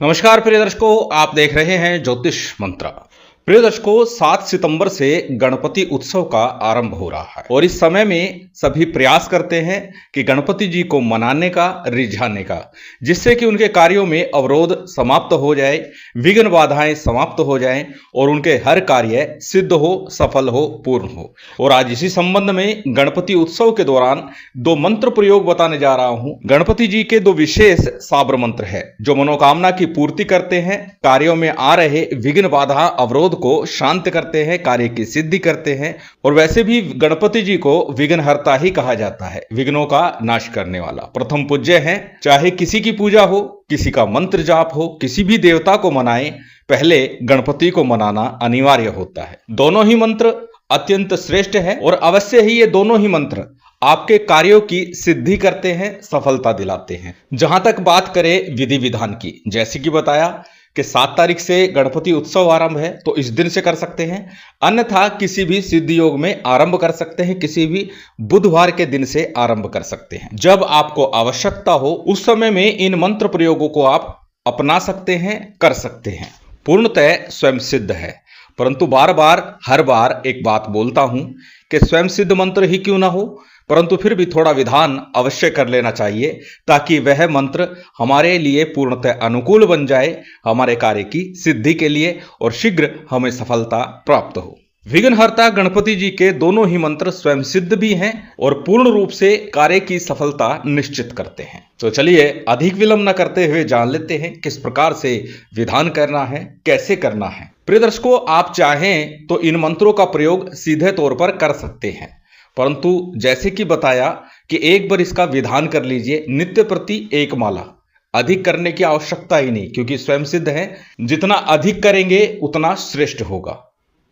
नमस्कार प्रिय दर्शकों, आप देख रहे हैं ज्योतिष मंत्र। प्रिय दर्शकों, 7 सितंबर से गणपति उत्सव का आरंभ हो रहा है और इस समय में सभी प्रयास करते हैं कि गणपति जी को मनाने का, रिझाने का, जिससे कि उनके कार्यों में अवरोध समाप्त हो जाए, विघ्न बाधाएं समाप्त हो जाएं और उनके हर कार्य सिद्ध हो, सफल हो, पूर्ण हो। और आज इसी संबंध में गणपति उत्सव के दौरान 2 मंत्र प्रयोग बताने जा रहा हूं। गणपति जी के 2 विशेष साबर मंत्र है जो मनोकामना की पूर्ति करते हैं, कार्यों में आ रहे विघ्न बाधा अवरोध को शांत करते हैं, कार्य की सिद्धि करते हैं। और वैसे भी गणपति जी को विघ्नहर्ता ही कहा जाता है, विघ्नों का नाश करने वाला। प्रथम पूज्य है। चाहे किसी की पूजा हो, किसी का मंत्र जाप हो, किसी भी देवता को मनाएं, पहले गणपति को मनाना अनिवार्य होता है। दोनों ही मंत्र अत्यंत श्रेष्ठ है और अवश्य ही ये दोनों ही मंत्र आपके कार्यों की सिद्धि करते हैं, सफलता दिलाते हैं। जहां तक बात करें विधि विधान की, जैसे कि बताया कि 7 तारीख से गणपति उत्सव आरंभ है, तो इस दिन से कर सकते हैं, अन्यथा किसी भी सिद्ध योग में आरंभ कर सकते हैं, किसी भी बुधवार के दिन से आरंभ कर सकते हैं। जब आपको आवश्यकता हो उस समय में इन मंत्र प्रयोगों को आप अपना सकते हैं, कर सकते हैं। पूर्णतः स्वयं सिद्ध है, परंतु बार बार हर बार एक बात बोलता हूं कि स्वयं सिद्ध मंत्र ही क्यों ना हो, परंतु फिर भी थोड़ा विधान अवश्य कर लेना चाहिए ताकि वह मंत्र हमारे लिए पूर्णतः अनुकूल बन जाए, हमारे कार्य की सिद्धि के लिए, और शीघ्र हमें सफलता प्राप्त हो। विघ्नहर्ता गणपति जी के दोनों ही मंत्र स्वयं सिद्ध भी हैं और पूर्ण रूप से कार्य की सफलता निश्चित करते हैं। तो चलिए अधिक विलंब न करते हुए जान लेते हैं किस प्रकार से विधान करना है, कैसे करना है। प्रिय दर्शकों, आप चाहें तो इन मंत्रों का प्रयोग सीधे तौर पर कर सकते हैं, परंतु जैसे कि बताया कि एक बार इसका विधान कर लीजिए। नित्य प्रति 1 माला, अधिक करने की आवश्यकता ही नहीं, क्योंकि स्वयं सिद्ध है। जितना अधिक करेंगे उतना श्रेष्ठ होगा।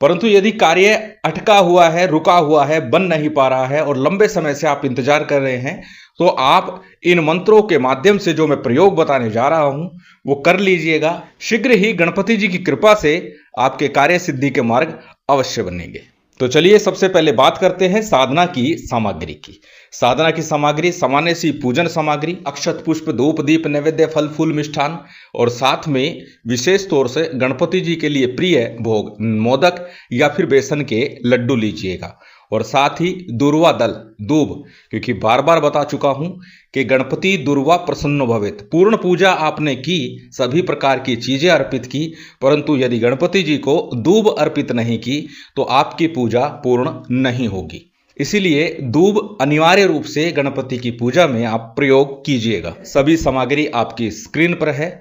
परंतु यदि कार्य अटका हुआ है, रुका हुआ है, बन नहीं पा रहा है और लंबे समय से आप इंतजार कर रहे हैं, तो आप इन मंत्रों के माध्यम से जो मैं प्रयोग बताने जा रहा हूं वो कर लीजिएगा। शीघ्र ही गणपति जी की कृपा से आपके कार्य सिद्धि के मार्ग अवश्य बनेंगे। तो चलिए सबसे पहले बात करते हैं साधना की सामग्री की। साधना की सामग्री सामान्य सी पूजन सामग्री, अक्षत, पुष्प, धूप, दीप, नैवेद्य, फल, फूल, मिष्ठान और साथ में विशेष तौर से गणपति जी के लिए प्रिय भोग मोदक या फिर बेसन के लड्डू लीजिएगा। और साथ ही दुर्वा दल, दूब, क्योंकि बार बार बता चुका हूं कि गणपति दुर्वा प्रसन्न भवेत। पूर्ण पूजा आपने की, सभी प्रकार की चीजें अर्पित की, परंतु यदि गणपति जी को दूब अर्पित नहीं की तो आपकी पूजा पूर्ण नहीं होगी। इसीलिए दूब अनिवार्य रूप से गणपति की पूजा में आप प्रयोग कीजिएगा। सभी सामग्री आपकी स्क्रीन पर है।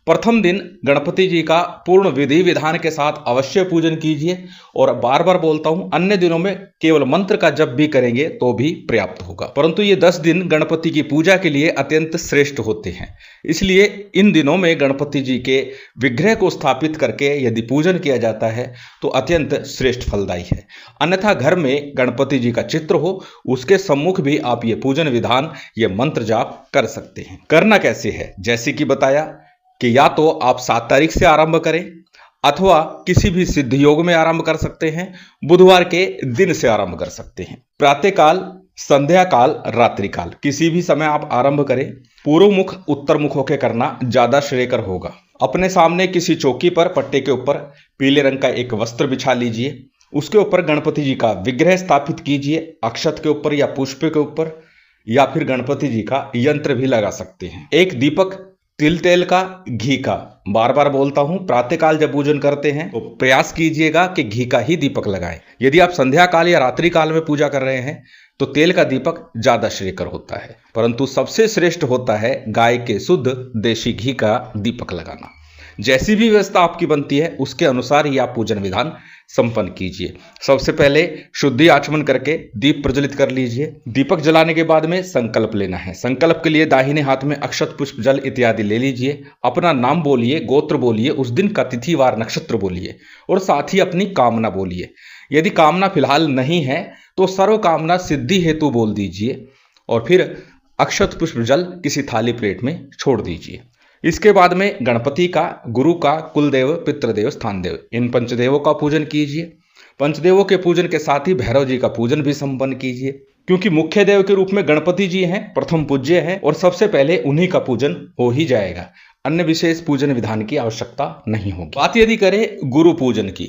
प्रथम दिन गणपति जी का पूर्ण विधि विधान के साथ अवश्य पूजन कीजिए, और बार बार बोलता हूं अन्य दिनों में केवल मंत्र का जप भी करेंगे तो भी पर्याप्त होगा। परंतु ये 10 दिन गणपति की पूजा के लिए अत्यंत श्रेष्ठ होते हैं, इसलिए इन दिनों में गणपति जी के विग्रह को स्थापित करके यदि पूजन किया जाता है तो अत्यंत श्रेष्ठ फलदायी है। अन्यथा घर में गणपति जी का चित्र हो, उसके सम्मुख भी आप ये पूजन विधान, ये मंत्र जाप कर सकते हैं। करना कैसे है, जैसे कि बताया कि या तो आप 7 तारीख से आरंभ करें अथवा किसी भी सिद्ध योग में आरंभ कर सकते हैं, बुधवार के दिन से आरंभ कर सकते हैं। प्रातः काल, संध्या काल, रात्रि काल, किसी भी समय आप आरंभ करें। पूर्व मुख, उत्तर मुख होकर करना ज्यादा श्रेयकर होगा। अपने सामने किसी चौकी पर, पट्टे के ऊपर पीले रंग का एक वस्त्र बिछा लीजिए, उसके ऊपर गणपति जी का विग्रह स्थापित कीजिए, अक्षत के ऊपर या पुष्प के ऊपर, या फिर गणपति जी का यंत्र भी लगा सकते हैं। एक दीपक तिल तेल का, घी का, बार बार बोलता हूं प्रातःकाल जब पूजन करते हैं तो प्रयास कीजिएगा कि घी का ही दीपक लगाएं। यदि आप संध्या काल या रात्रि काल में पूजा कर रहे हैं तो तेल का दीपक ज्यादा श्रेयकर होता है, परंतु सबसे श्रेष्ठ होता है गाय के शुद्ध देशी घी का दीपक लगाना। जैसी भी व्यवस्था आपकी बनती है उसके अनुसार ही आप पूजन विधान संपन्न कीजिए। सबसे पहले शुद्धि आचमन करके दीप प्रज्वलित कर लीजिए। दीपक जलाने के बाद में संकल्प लेना है। संकल्प के लिए दाहिने हाथ में अक्षत, पुष्प, जल इत्यादि ले लीजिए। अपना नाम बोलिए, गोत्र बोलिए, उस दिन का तिथि वार नक्षत्र बोलिए और साथ ही अपनी कामना बोलिए। यदि कामना फिलहाल नहीं है तो सर्व कामना सिद्धि हेतु बोल दीजिए और फिर अक्षत, पुष्प, जल किसी थाली प्लेट में छोड़ दीजिए। इसके बाद में गणपति का, गुरु का, कुलदेव, पितृदेव, स्थान देव, इन पंचदेवों का पूजन कीजिए। पंचदेवों के पूजन के साथ ही भैरव जी का पूजन भी संपन्न कीजिए, क्योंकि मुख्य देव के रूप में गणपति जी हैं, प्रथम पूज्य हैं और सबसे पहले उन्हीं का पूजन हो ही जाएगा। अन्य विशेष पूजन विधान की आवश्यकता नहीं होगी। बात यदि करें गुरु पूजन की,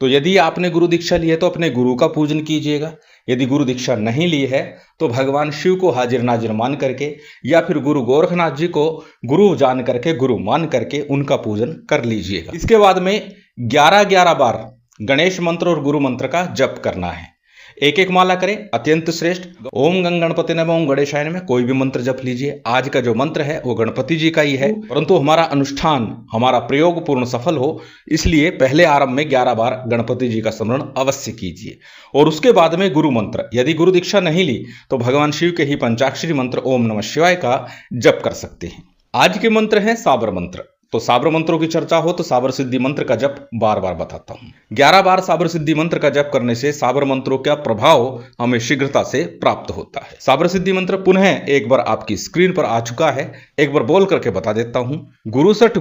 तो यदि आपने गुरु दीक्षा ली है तो अपने गुरु का पूजन कीजिएगा। यदि गुरु दीक्षा नहीं ली है तो भगवान शिव को हाजिर नाजिर मान करके या फिर गुरु गोरखनाथ जी को गुरु जान करके, गुरु मान करके उनका पूजन कर लीजिएगा। इसके बाद में 11-11 बार गणेश मंत्र और गुरु मंत्र का जप करना है। एक एक माला करें, अत्यंत श्रेष्ठ। ओम गंग गणपति नमः, ओम गणेशाय नमः, कोई भी मंत्र जप लीजिए। आज का जो मंत्र है वो गणपति जी का ही है, परंतु हमारा अनुष्ठान, हमारा प्रयोग पूर्ण सफल हो, इसलिए पहले आरंभ में 11 बार गणपति जी का स्मरण अवश्य कीजिए। और उसके बाद में गुरु मंत्र, यदि गुरु दीक्षा नहीं ली तो भगवान शिव के ही पंचाक्षरी मंत्र ओम नमः शिवाय का जप कर सकते हैं। आज के मंत्र है साबर मंत्र। तो साबर मंत्रों की चर्चा हो तो साबर सिद्धि मंत्र का जप बार बार बताता हूं। 11 बार साबर सिद्धि मंत्र का जप करने से साबर मंत्रों का प्रभाव हमें शीघ्रता से प्राप्त होता है। साबर सिद्धि मंत्र पुनः एक बार आपकी स्क्रीन पर आ चुका है, एक बार बोल करके बता देता हूं। गुरुसठ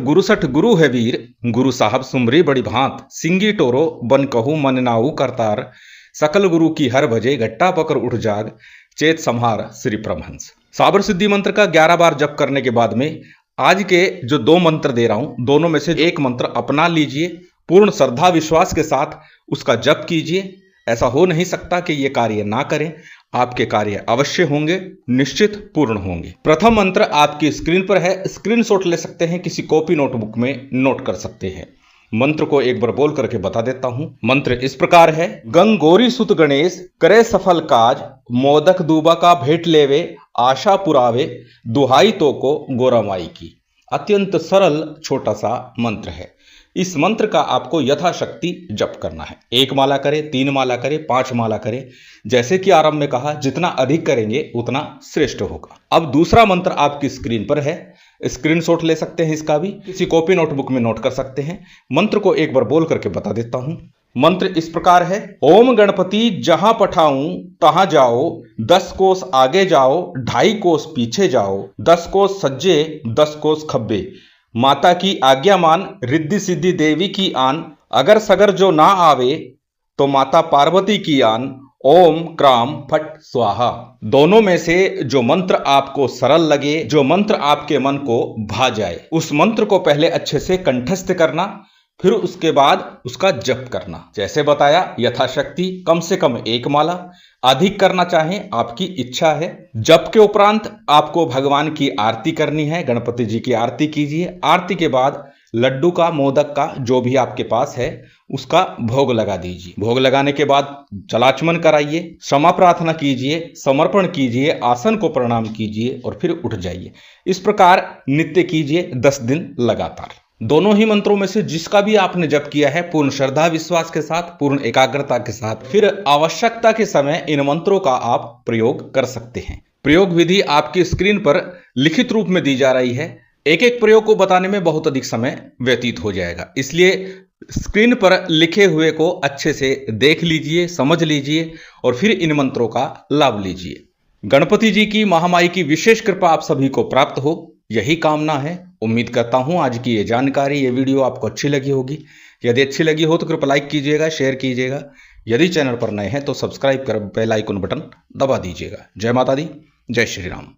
गुरु है वीर, गुरु साहब सुमरी बड़ी भांत, सिंगी टोरो बन कहू मन नाऊ करतार, सकल गुरु की हर भजे घट्टा पकर उठ जाग, चेत संहार श्री परमहंस। साबर सिद्धि मंत्र का 11 बार जप करने के बाद में आज के जो 2 मंत्र दे रहा हूं, दोनों में से एक मंत्र अपना लीजिए। पूर्ण श्रद्धा विश्वास के साथ उसका जप कीजिए। ऐसा हो नहीं सकता कि ये कार्य ना करें, आपके कार्य अवश्य होंगे, निश्चित पूर्ण होंगे। प्रथम मंत्र आपकी स्क्रीन पर है, स्क्रीनशॉट ले सकते हैं, किसी कॉपी नोटबुक में नोट कर सकते हैं। मंत्र को एक बार बोल करके बता देता हूं। मंत्र इस प्रकार है। गंगोरी सुत गणेश करे सफल काज, मोदक दूबा का भेंट लेवे, आशा पुरावे, दुहाई तो को गोरामाई की। अत्यंत सरल छोटा सा मंत्र है। इस मंत्र का आपको यथाशक्ति जप करना है। 1 माला करें, 3 माला करें, 5 माला करें, जैसे कि आरंभ में कहा, जितना अधिक करेंगे उतना श्रेष्ठ होगा। अब दूसरा मंत्र आपकी स्क्रीन पर है, स्क्रीनशॉट ले सकते हैं, इसका भी किसी कॉपी नोटबुक में नोट कर सकते हैं। मंत्र को एक बार बोल करके बता देता हूं। मंत्र इस प्रकार है। ओम गणपति जहां पठाऊं तहां जाओ, 10 कोस आगे जाओ, 2.5 कोस पीछे जाओ, 10 कोस सज्जे 10 कोस खब्बे, माता की आज्ञा मान, रिद्धि सिद्धि देवी की आन, अगर सगर जो ना आवे तो माता पार्वती की आन, ओम क्राम फट स्वाहा। दोनों में से जो मंत्र आपको सरल लगे, जो मंत्र आपके मन को भा जाए, उस मंत्र को पहले अच्छे से कंठस्थ करना, फिर उसके बाद उसका जप करना। जैसे बताया, यथाशक्ति कम से कम 1 माला, अधिक करना चाहें आपकी इच्छा है। जप के उपरांत आपको भगवान की आरती करनी है, गणपति जी की आरती कीजिए। आरती के बाद लड्डू का, मोदक का, जो भी आपके पास है उसका भोग लगा दीजिए। भोग लगाने के बाद जलाचमन कराइए, क्षमा प्रार्थना कीजिए, समर्पण कीजिए, आसन को प्रणाम कीजिए और फिर उठ जाइए। इस प्रकार नित्य कीजिए 10 दिन लगातार। दोनों ही मंत्रों में से जिसका भी आपने जप किया है, पूर्ण श्रद्धा विश्वास के साथ, पूर्ण एकाग्रता के साथ, फिर आवश्यकता के समय इन मंत्रों का आप प्रयोग कर सकते हैं। प्रयोग विधि आपकी स्क्रीन पर लिखित रूप में दी जा रही है। एक एक प्रयोग को बताने में बहुत अधिक समय व्यतीत हो जाएगा, इसलिए स्क्रीन पर लिखे हुए को अच्छे से देख लीजिए, समझ लीजिए और फिर इन मंत्रों का लाभ लीजिए। गणपति जी की, महामाई की विशेष कृपा आप सभी को प्राप्त हो, यही कामना है। उम्मीद करता हूं आज की ये जानकारी, ये वीडियो आपको अच्छी लगी होगी। यदि अच्छी लगी हो तो कृपया लाइक कीजिएगा, शेयर कीजिएगा। यदि चैनल पर नए हैं तो सब्सक्राइब कर बेल आइकन बटन दबा दीजिएगा। जय माता दी, जय श्री राम।